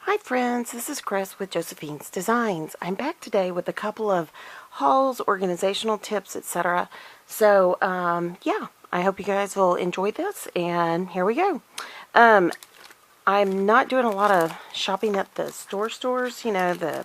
Hi friends, this is Chris with Josephine's Designs. I'm back today with a couple of hauls, organizational tips, etc. So, yeah, I hope you guys will enjoy this, and here we go. I'm not doing a lot of shopping at the stores, the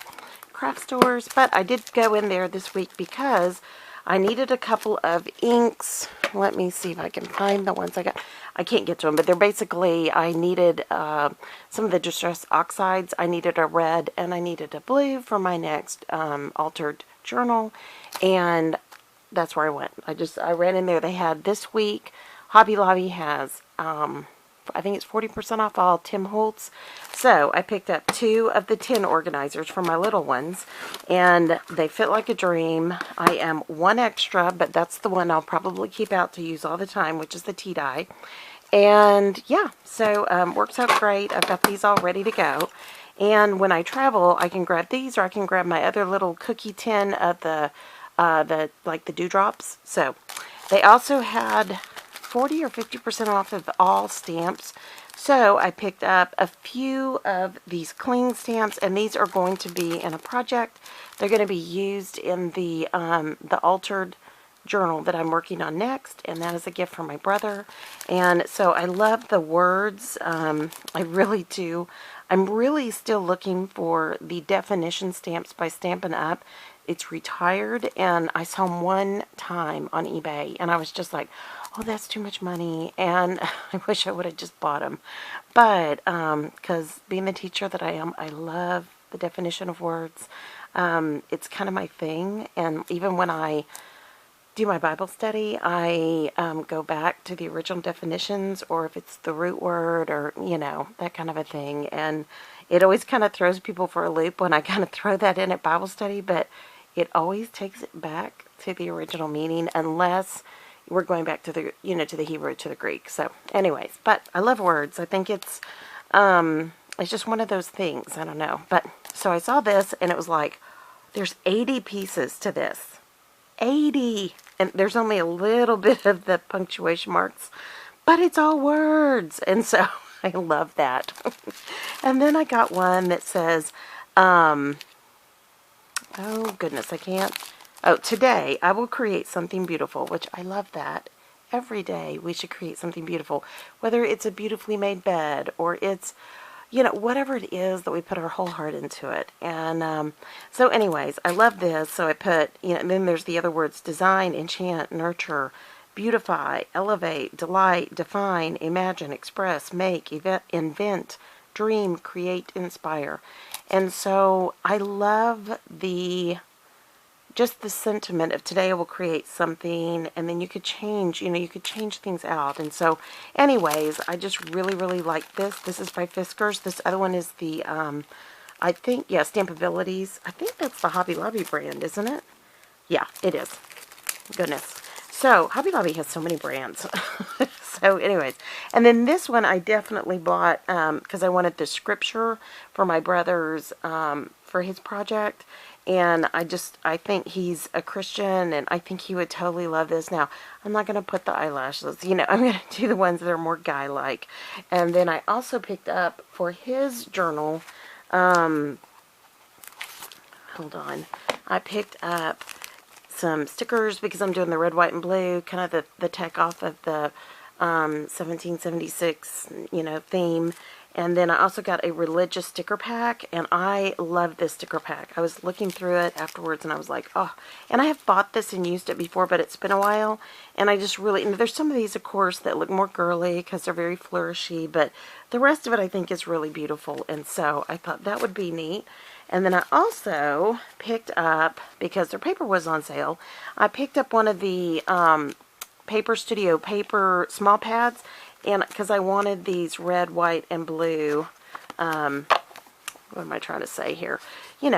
craft stores, but I did go in there this week because I needed a couple of inks. Let me see if I can find the ones I got. I can't get to them, but they're basically, I needed some of the Distress Oxides. I needed a red and I needed a blue for my next altered journal, and that's where I went. I ran in there. They had this week, Hobby Lobby has, I think it's 40% off all Tim Holtz. So I picked up 2 of the 10 organizers for my little ones, and they fit like a dream. I am 1 extra, but that's the one I'll probably keep out to use all the time, which is the tea dye. And yeah, so works out great. I've got these all ready to go. And when I travel, I can grab these, or I can grab my other little cookie tin of the dewdrops. So they also had 40 or 50% off of all stamps. So I picked up a few of these cling stamps, and these are going to be in a project. They're going to be used in the altered journal that I'm working on next, and that is a gift from my brother. And so I love the words. I really do. I'm really still looking for the definition stamps by Stampin' Up. It's retired, and I saw them one time on eBay, and I was just like, oh, that's too much money, and I wish I would have just bought them. But because being the teacher that I am, I love the definition of words. It's kind of my thing, and even when I do my Bible study, I go back to the original definitions, or if it's the root word, or that kind of a thing. And it always kind of throws people for a loop when I kind of throw that in at Bible study, but it always takes it back to the original meaning, unless we're going back to the to the Hebrew, to the Greek. So anyways, but I love words. I think it's just one of those things. I don't know. But so I saw this, and it was like, there's 80 pieces to this. 80, and there's only a little bit of the punctuation marks, but it's all words, and so I love that. And then I got one that says, oh goodness, I can't. Oh, today I will create something beautiful, which I love that. Every day we should create something beautiful, whether it's a beautifully made bed, or it's whatever it is that we put our whole heart into it. And so anyways, I love this. So I put, and then there's the other words: design, enchant, nurture, beautify, elevate, delight, define, imagine, express, make, invent, dream, create, inspire. And so I love just the sentiment of today I will create something, and then you could change, you could change things out. And so anyways, I just really, really like this. This is by Fiskars. This other one is the, I think, yeah, Stampabilities. I think that's the Hobby Lobby brand, isn't it? Yeah, it is. Goodness. So Hobby Lobby has so many brands. So anyways, and then this one I definitely bought because I wanted the scripture for my brother's, for his project. And I think he's a Christian, and I think he would totally love this. Now, I'm not going to put the eyelashes, I'm going to do the ones that are more guy-like. And then I also picked up for his journal, hold on, I picked up some stickers because I'm doing the red, white, and blue, kind of the tech off of the 1776, theme. And then I also got a religious sticker pack, and I love this sticker pack. I was looking through it afterwards, and I was like, oh. And I have bought this and used it before, but it's been a while. And I just really, and there's some of these, of course, that look more girly because they're very flourishy, but the rest of it I think is really beautiful. And so I thought that would be neat. And then I also picked up, because their paper was on sale, I picked up one of the Paper Studio paper small pads. And because I wanted these red, white, and blue, what am I trying to say here?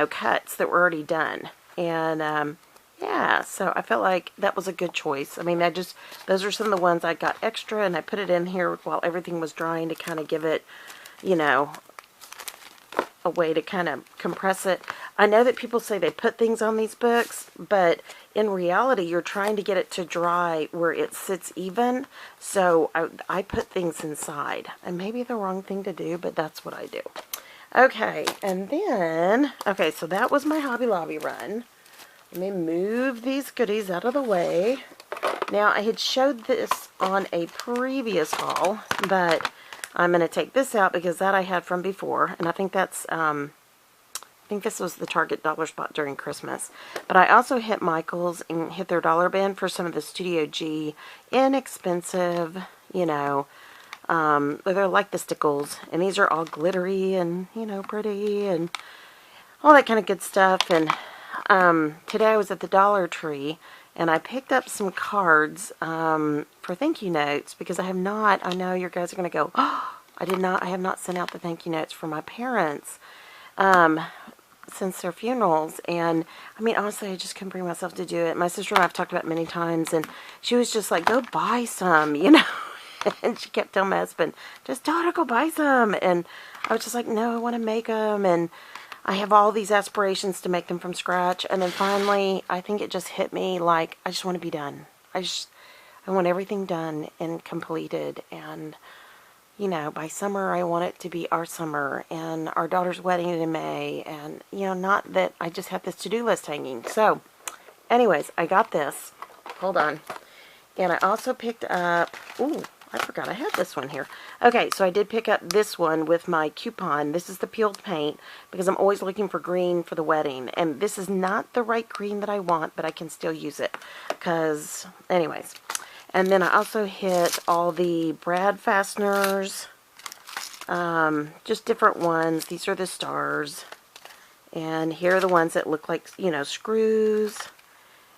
Cuts that were already done. And, yeah, so I felt like that was a good choice. I mean, those are some of the ones I got extra, and I put it in here while everything was drying to kind of give it, a way to kind of compress it. I know that people say they put things on these books, but in reality, you're trying to get it to dry where it sits even. So I put things inside. And maybe the wrong thing to do, but that's what I do. Okay, and then, okay, so that was my Hobby Lobby run. Let me move these goodies out of the way. Now, I had showed this on a previous haul, but I'm going to take this out because that I had from before, and I think that's, I think this was the Target dollar spot during Christmas. But I also hit Michael's and hit their dollar bin for some of the Studio G inexpensive, you know, they're like the stickles, and these are all glittery and, you know, pretty and all that kind of good stuff. And today I was at the Dollar Tree, and I picked up some cards for thank you notes, because I have not, I know you guys are going to go, oh, I have not sent out the thank you notes for my parents since their funerals. And I mean, honestly, I just couldn't bring myself to do it. My sister and I have talked about it many times, and she was just like, go buy some, you know. And she kept telling my husband, just daughter, go buy some. And I was just like, no, I want to make them. And I have all these aspirations to make them from scratch. And then finally, I think it just hit me like, I just want to be done. I want everything done and completed. And, you know, by summer, I want it to be our summer and our daughter's wedding in May. And, you know, not that I just have this to-do list hanging. So, anyways, I got this. Hold on. And I also picked up, ooh, I forgot I had this one here. Okay, so I did pick up this one with my coupon. This is the peeled paint, because I'm always looking for green for the wedding. And this is not the right green that I want, but I can still use it. Because, anyways. And then I also hit all the brad fasteners. Just different ones. These are the stars. And here are the ones that look like, you know, screws.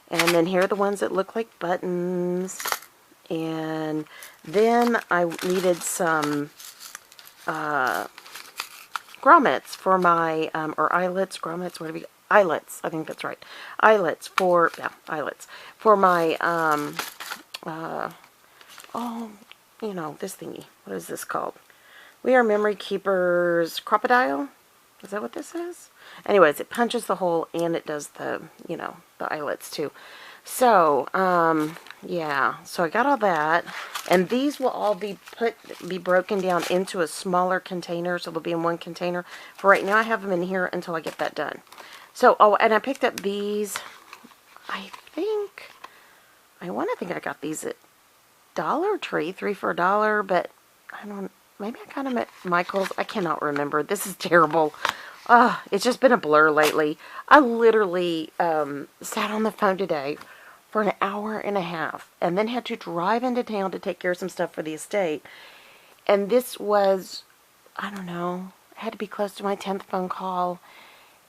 And then here are the ones that look like buttons. And then I needed some grommets for my, or eyelets, grommets, whatever you, eyelets, I think that's right. Eyelets for, yeah, eyelets. For my, oh, you know, this thingy. What is this called? We Are Memory Keepers Crocodile. Is that what this is? Anyways, it punches the hole and it does the, you know, the eyelets too. So, yeah, so I got all that, and these will all be broken down into a smaller container, so they'll be in one container. For right now, I have them in here until I get that done. So, oh, and I picked up these, I think I got these at Dollar Tree, 3 for $1, but I don't, maybe I got them at Michael's. I cannot remember. This is terrible. It's just been a blur lately. I literally sat on the phone today for an hour and a half, and then had to drive into town to take care of some stuff for the estate. And this was, I don't know, it had to be close to my 10th phone call,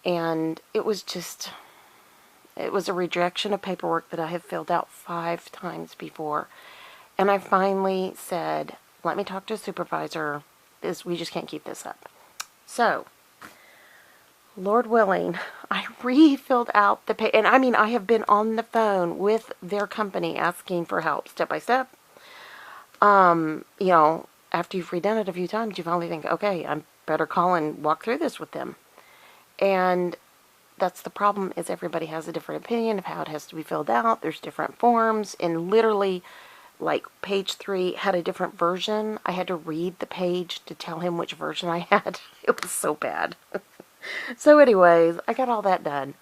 and it was just, it was a rejection of paperwork that I have filled out 5 times before. And I finally said, let me talk to a supervisor. We just can't keep this up. So, Lord willing, I refilled out the pay, and I mean, I have been on the phone with their company asking for help, step by step. You know, after you've redone it a few times, you finally think, okay, I better call and walk through this with them. And that's the problem, is everybody has a different opinion of how it has to be filled out. There's different forms, and literally, like, page 3 had a different version. I had to read the page to tell him which version I had. It was so bad. So anyways, I got all that done.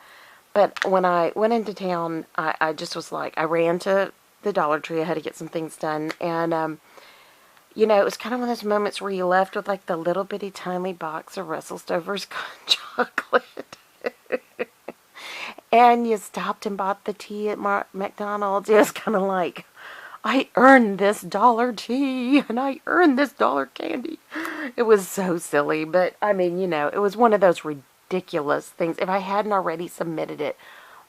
But when I went into town, I just was like, I ran to the Dollar Tree. I had to get some things done. And, you know, it was kind of one of those moments where you left with like the little bitty tiny box of Russell Stover's chocolate. And you stopped and bought the tea at McDonald's. It was kind of like, I earned this $1 tea, and I earned this $1 candy. It was so silly, but, I mean, you know, it was one of those ridiculous things. If I hadn't already submitted it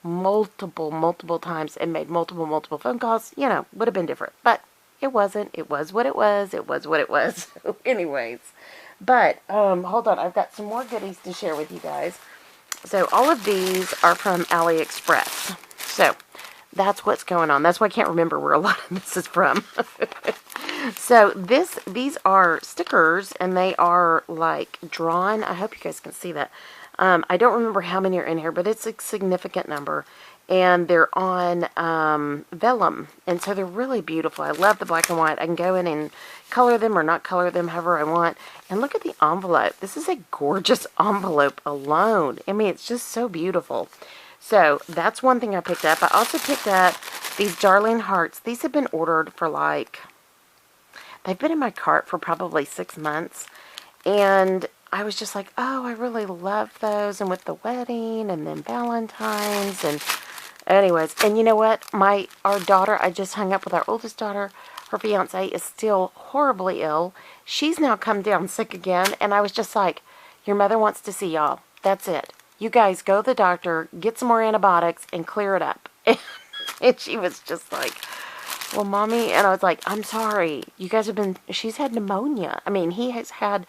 multiple times and made multiple phone calls, you know, would have been different. But it wasn't. It was what it was. It was what it was. So anyways. But, hold on. I've got some more goodies to share with you guys. So, all of these are from AliExpress. So, that's what's going on. That's why I can't remember where a lot of this is from. So these are stickers, and they are like drawn. I hope you guys can see that. I don't remember how many are in here, but it's a significant number. And they're on vellum. And so they're really beautiful. I love the black and white. I can go in and color them or not color them however I want. And look at the envelope. This is a gorgeous envelope alone. I mean, it's just so beautiful. So that's one thing I picked up. I also picked up these Darling Hearts. These have been ordered for like, they've been in my cart for probably 6 months. And I was just like, oh, I really love those. And with the wedding and then Valentine's and anyways. And you know what? Our daughter, I just hung up with our oldest daughter. Her fiance is still horribly ill. She's now come down sick again. And I was just like, your mother wants to see y'all. That's it. You guys go to the doctor, get some more antibiotics, and clear it up. And she was just like, well, Mommy. And I was like, I'm sorry. You guys have been, she's had pneumonia. I mean, he has had,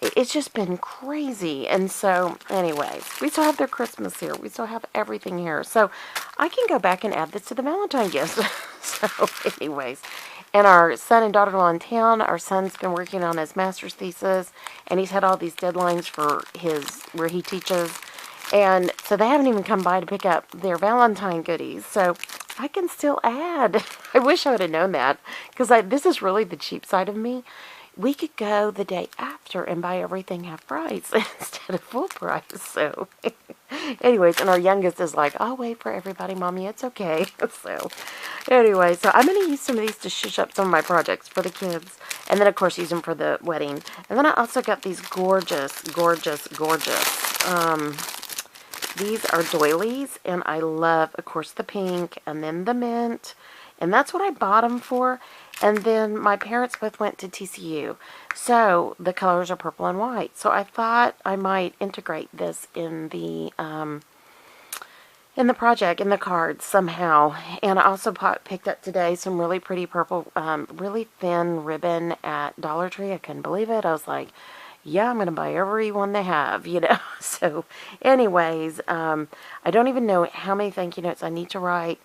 it's just been crazy. And so, anyways, we still have their Christmas here. We still have everything here. So, I can go back and add this to the Valentine gifts. So, anyways. And our son and daughter-in-law in town, our son's been working on his master's thesis. And he's had all these deadlines for where he teaches. And so they haven't even come by to pick up their Valentine goodies. So I can still add. I wish I would have known that. Because this is really the cheap side of me. We could go the day after and buy everything half price instead of full price. So anyways, and our youngest is like, I'll wait for everybody, Mommy. It's okay. So anyway, so I'm going to use some of these to shush up some of my projects for the kids. And then, of course, use them for the wedding. And then I also got these gorgeous, gorgeous, gorgeous these are doilies, and I love, of course, the pink, and then the mint, and that's what I bought them for. And then my parents both went to TCU, so the colors are purple and white. So I thought I might integrate this in the project, in the cards somehow. And I also picked up today some really pretty purple, really thin ribbon at Dollar Tree. I couldn't believe it. I was like, yeah, I'm going to buy every one they have, you know. So, anyways, I don't even know how many thank you notes I need to write.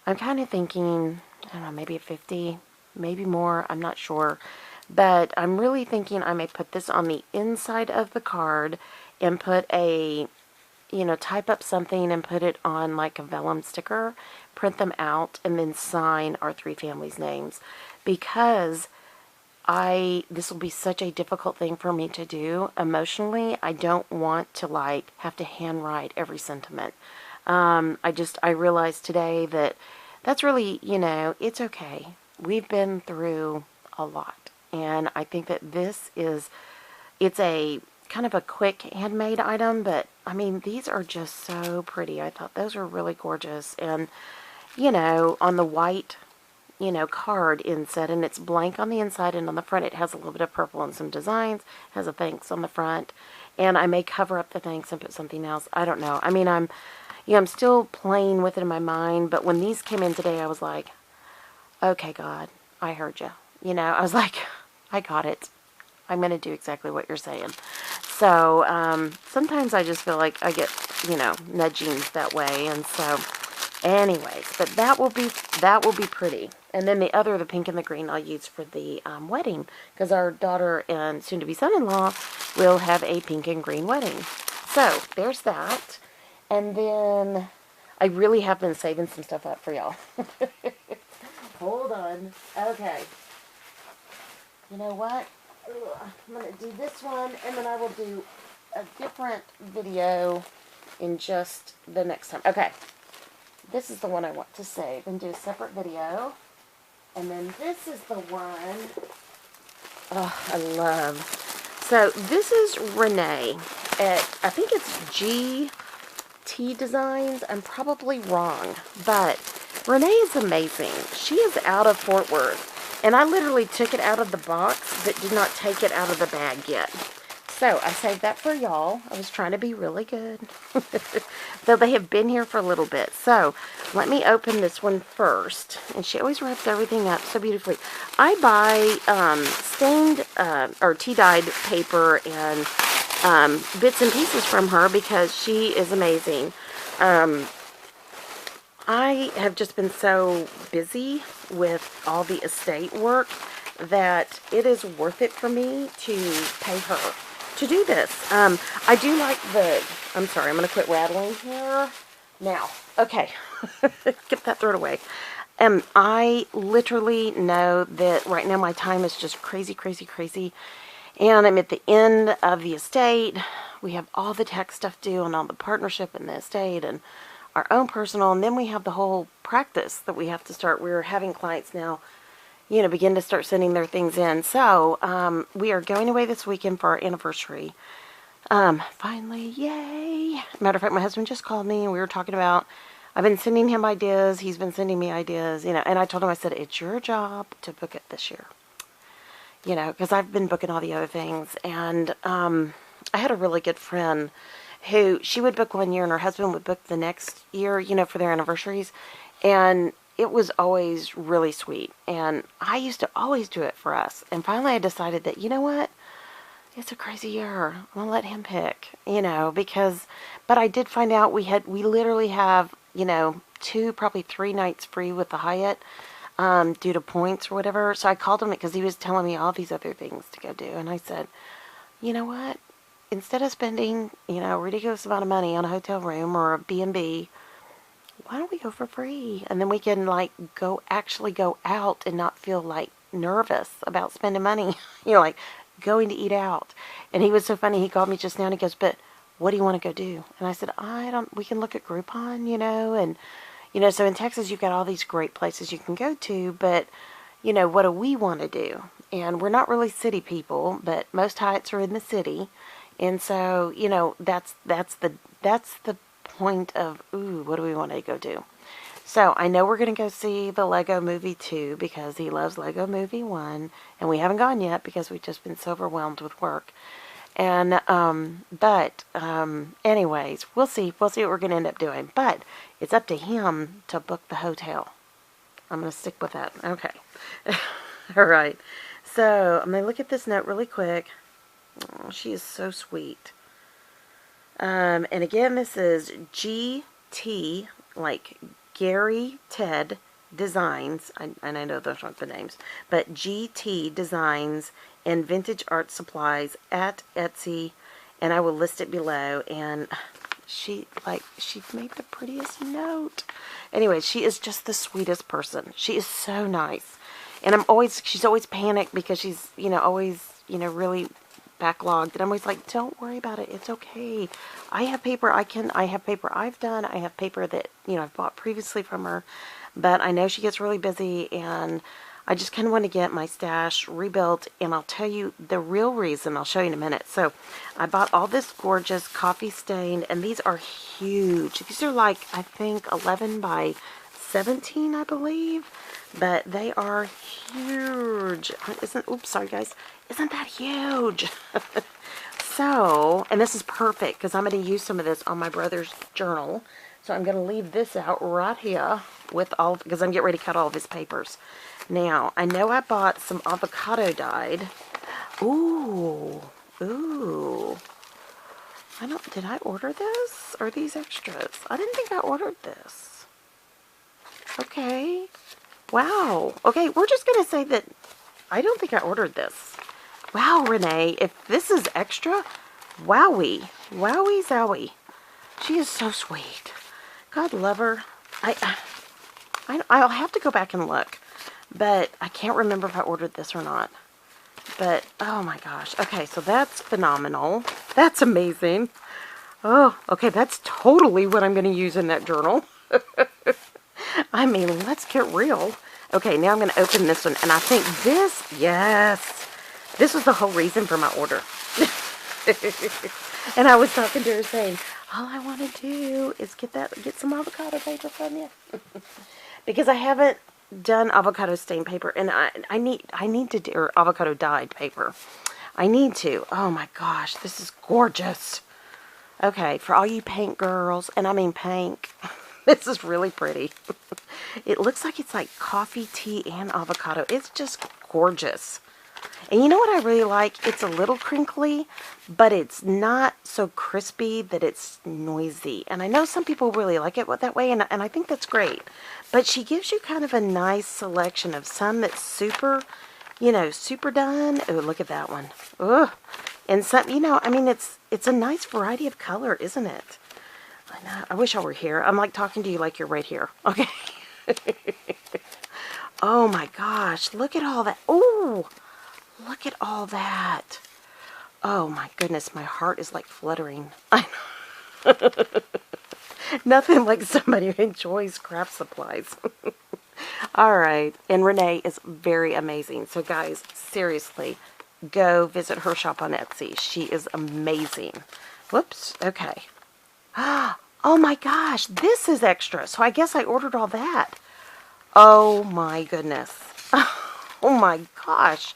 I'm kind of thinking, I don't know, maybe 50, maybe more. I'm not sure. But I'm really thinking I may put this on the inside of the card and put type up something and put it on like a vellum sticker, print them out, and then sign our three families' names. Because this will be such a difficult thing for me to do emotionally. I don't want to have to handwrite every sentiment. I realized today that that's really, it's okay. We've been through a lot. And I think that it's a kind of a quick handmade item, but I mean, these are just so pretty. I thought those were really gorgeous. And, on the white card inset, and it's blank on the inside, and on the front it has a little bit of purple and some designs, has a thanks on the front, and I may cover up the thanks and put something else. I don't know. I mean, I'm still playing with it in my mind, but when these came in today, I was like, okay, God, I heard you. I was like, I got it. I'm going to do exactly what you're saying. So, sometimes I just feel like I get, nudgings that way, and so anyways, but that will be pretty. And then the pink and the green, I'll use for the wedding, because our daughter and soon-to-be son-in-law will have a pink and green wedding. So there's that. And then I really have been saving some stuff up for y'all. Hold on. Okay. You know what? I'm going to do this one, and then I will do a different video in just the next time. Okay. This is the one I want to save and do a separate video. And then this is the one I love. So this is Renee I think it's GTDesigns. I'm probably wrong, but Renee is amazing. She is out of Fort Worth, and I literally took it out of the box but did not take it out of the bag yet. So I saved that for y'all. I was trying to be really good. Though they have been here for a little bit. So let me open this one first. And she always wraps everything up so beautifully. I buy stained or tea-dyed paper and bits and pieces from her because she is amazing. I have just been so busy with all the estate work that it is worth it for me to pay her. to do this. I do like the, I'm sorry, I'm going to quit rattling here. Now, okay, get that thrown away. I literally know that right now my time is just crazy, crazy, crazy. And I'm at the end of the estate. We have all the tax stuff due and all the partnership in the estate and our own personal. And then we have the whole practice that we have to start. We're having clients now, you know, begin to start sending their things in. So we are going away this weekend for our anniversary. Finally, yay. Matter of fact, my husband just called me and we were talking about, I've been sending him ideas. He's been sending me ideas, you know, and I told him, I said, it's your job to book it this year. You know, because I've been booking all the other things. And I had a really good friend who, she would book one year and her husband would book the next year, you know, for their anniversaries. And it was always really sweet. And I used to always do it for us. And finally I decided that, you know what? It's a crazy year. I'm going to let him pick, you know, because, but I did find out we literally have, you know, 2, probably 3 nights free with the Hyatt. Due to points or whatever. So I called him because he was telling me all these other things to go do. And I said, you know what? Instead of spending, you know, a ridiculous amount of money on a hotel room or a B&B, why don't we go for free? And then we can like actually go out and not feel like nervous about spending money, you know, like going to eat out. And he was so funny. He called me just now and he goes, but what do you want to go do? And I said, we can look at Groupon, you know, and you know, so in Texas, you've got all these great places you can go to, but, you know, what do we want to do? And we're not really city people, but most Hyatts are in the city. And so, you know, that's the point of, ooh, what do we want to go do? So I know we're going to go see the Lego Movie 2 because he loves Lego Movie 1, and we haven't gone yet because we've just been so overwhelmed with work. And, anyways, we'll see what we're going to end up doing. But it's up to him to book the hotel. I'm going to stick with that. Okay. All right. So I'm going to look at this note really quick. Oh, she is so sweet. And again, this is GT, like Gary Ted Designs. And I know those aren't the names. But GT Designs and Vintage Art Supplies at Etsy, and I will list it below. And she made the prettiest note. Anyway, she is just the sweetest person. She is so nice. And she's always panicked because she's, you know, always, you know, really backlogged. And I'm always like, don't worry about it. It's okay. I have paper I have paper I've done. I have paper that, you know, I've bought previously from her. But I know she gets really busy, and I just kind of want to get my stash rebuilt, and I'll tell you the real reason. I'll show you in a minute. So I bought all this gorgeous coffee stained, and these are huge. These are like, I think, 11 by 17, I believe. But they are huge. Oops, sorry guys. Isn't that huge? So, and this is perfect because I'm going to use some of this on my brother's journal. So I'm going to leave this out right here with because I'm getting ready to cut all of his papers. Now, I know I bought some avocado dyed. Ooh. Did I order this? Are these extras? I didn't think I ordered this. Okay. Wow. Okay, we're just going to say that I don't think I ordered this. Wow, Renee, if this is extra, wowie. Wowie zowie. She is so sweet. God love her. I'll have to go back and look. But I can't remember if I ordered this or not. But, oh my gosh. Okay, so that's phenomenal. That's amazing. Oh, okay, that's totally what I'm going to use in that journal. I mean, let's get real. Okay, now I'm going to open this one. And I think this, yes, this was the whole reason for my order. And I was talking to her saying, all I want to do is get some avocado paper from you. Because I haven't done avocado stained paper, and I need to do, or avocado dyed paper. I need to. Oh my gosh, this is gorgeous. Okay, for all you paint girls, and I mean pink, this is really pretty. It looks like it's like coffee, tea, and avocado. It's just gorgeous. And you know what I really like? It's a little crinkly, but it's not so crispy that it's noisy. And I know some people really like it that way, and I think that's great. But she gives you kind of a nice selection of some that's super, you know, super done. Oh, look at that one. Ugh. And some, you know, I mean, it's a nice variety of color, isn't it? I know. I wish I were here. I'm like talking to you like you're right here. Okay. Oh my gosh. Look at all that. Oh, look at all that. Oh my goodness. My heart is like fluttering. I know. Nothing like somebody who enjoys craft supplies. All right. And Renee is very amazing. So guys, seriously, go visit her shop on Etsy. She is amazing. Whoops. Okay. Oh my gosh, this is extra. So I guess I ordered all that. Oh my goodness. Oh my gosh.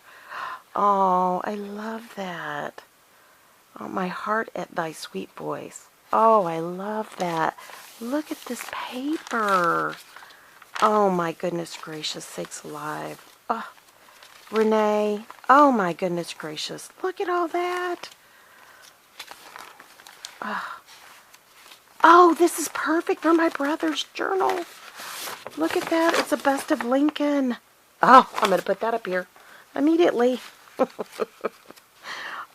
Oh, I love that. Oh, my heart at thy sweet voice. Oh, I love that. Look at this paper. Oh my goodness gracious, sakes alive. Oh, Renee. Oh my goodness gracious. Look at all that. Oh, this is perfect for my brother's journal. Look at that. It's a bust of Lincoln. Oh, I'm going to put that up here immediately.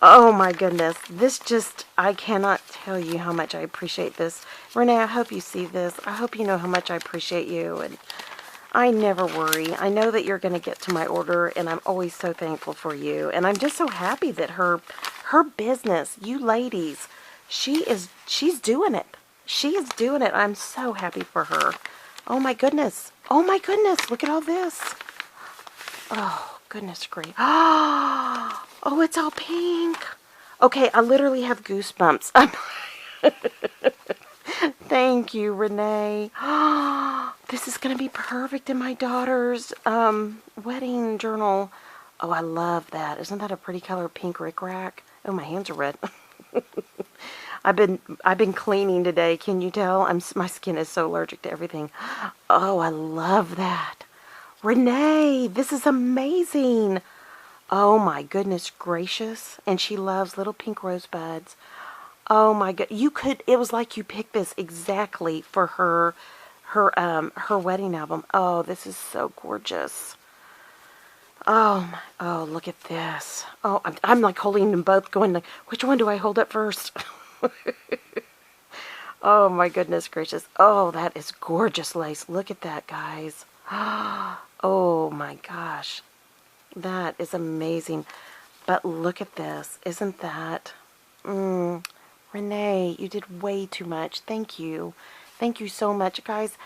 Oh my goodness. This just, I cannot tell you how much I appreciate this. Renee, I hope you see this. I hope you know how much I appreciate you. And I never worry. I know that you're going to get to my order, and I'm always so thankful for you. And I'm just so happy that her business, you ladies, she's doing it. She is doing it. I'm so happy for her. Oh my goodness. Oh my goodness. Look at all this. Oh, goodness grief. Oh, it's all pink. Okay, I literally have goosebumps. Thank you, Renee. This is going to be perfect in my daughter's wedding journal. Oh, I love that. Isn't that a pretty color, pink rickrack? Oh, my hands are red. I've been cleaning today. Can you tell? My skin is so allergic to everything. Oh, I love that. Renee, this is amazing. Oh my goodness gracious. And she loves little pink rosebuds. Oh my god. It was like you picked this exactly for her wedding album. Oh, this is so gorgeous. Oh, look at this. Oh, I'm like holding them both going like, which one do I hold up first? Oh my goodness gracious. Oh, that is gorgeous lace. Look at that, guys. Oh my gosh. That is amazing. But look at this. Isn't that... Renee, you did way too much. Thank you. Thank you so much, guys.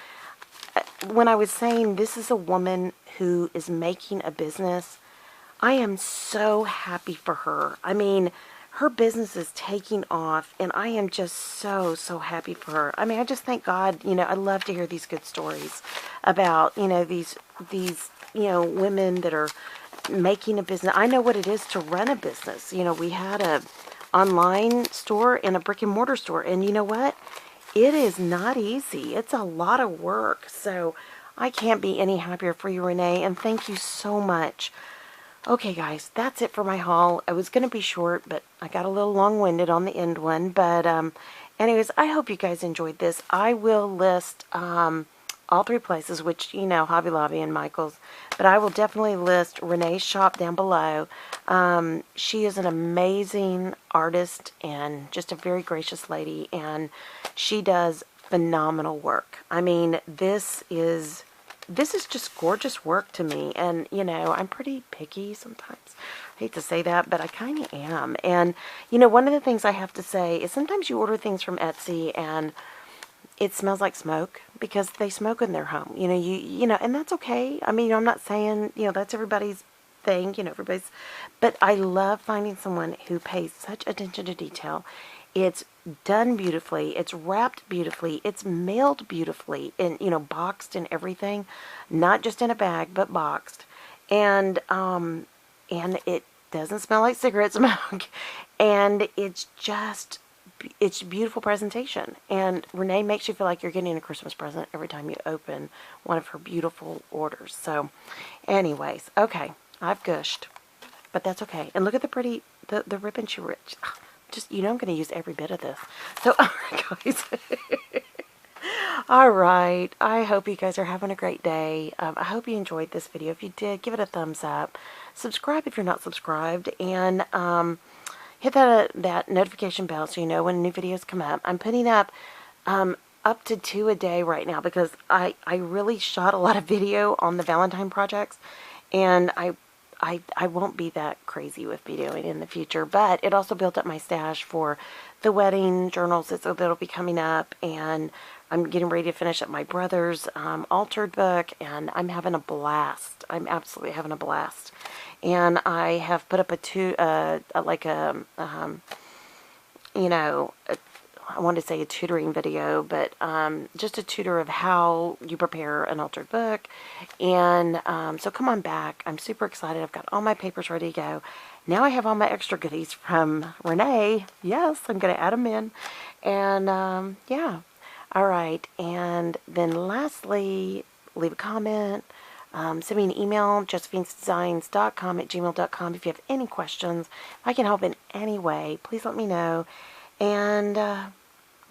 When I was saying this is a woman who is making a business, I am so happy for her. I mean, her business is taking off, and I am just so, so happy for her. I mean, I just thank God, you know, I love to hear these good stories about, you know, these women that are making a business. I know what it is to run a business. You know, we had a online store and a brick and mortar store, and you know what? It is not easy. It's a lot of work. So I can't be any happier for you, Renee, and thank you so much. Okay, guys, that's it for my haul. It was going to be short, but I got a little long-winded on the end one. But anyways, I hope you guys enjoyed this. I will list all three places, which, you know, Hobby Lobby and Michael's. But I will definitely list Renee's shop down below. She is an amazing artist and just a very gracious lady. And she does phenomenal work. I mean, this is just gorgeous work to me. And, you know, I'm pretty picky sometimes. I hate to say that, but I kind of am. And, you know, one of the things I have to say is sometimes you order things from Etsy and it smells like smoke because they smoke in their home. You know, you know, and that's okay. I mean, I'm not saying, you know, that's everybody's thing, you know, but I love finding someone who pays such attention to detail. It's done beautifully. It's wrapped beautifully. It's mailed beautifully and, you know, boxed and everything, not just in a bag, but boxed. And it doesn't smell like cigarette smoke. And it's beautiful presentation. And Renee makes you feel like you're getting a Christmas present every time you open one of her beautiful orders. So anyways, okay, I've gushed, but that's okay. And look at the pretty, the ribbon she rich. Just, you know, I'm going to use every bit of this. So, all right, guys. All right. I hope you guys are having a great day. I hope you enjoyed this video. If you did, give it a thumbs up. Subscribe if you're not subscribed. And, hit that notification bell so you know when new videos come up. I'm putting up to 2 a day right now because I really shot a lot of video on the Valentine projects, and I won't be that crazy with videoing in the future, but it also built up my stash for the wedding journals that'll be coming up, and I'm getting ready to finish up my brother's altered book, and I'm having a blast. I'm absolutely having a blast. And I have put up I wanted to say a tutoring video, but just a tutor of how you prepare an altered book. And so come on back. I'm super excited. I've got all my papers ready to go. Now I have all my extra goodies from Renee. Yes, I'm going to add them in. And yeah. All right. And then lastly, leave a comment. Send me an email, josephinesdesigns.com@gmail.com if you have any questions. If I can help in any way, please let me know. And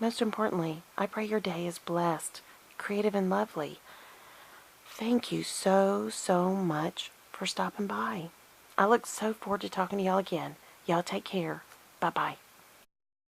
most importantly, I pray your day is blessed, creative, and lovely. Thank you so, so much for stopping by. I look so forward to talking to y'all again. Y'all take care. Bye-bye.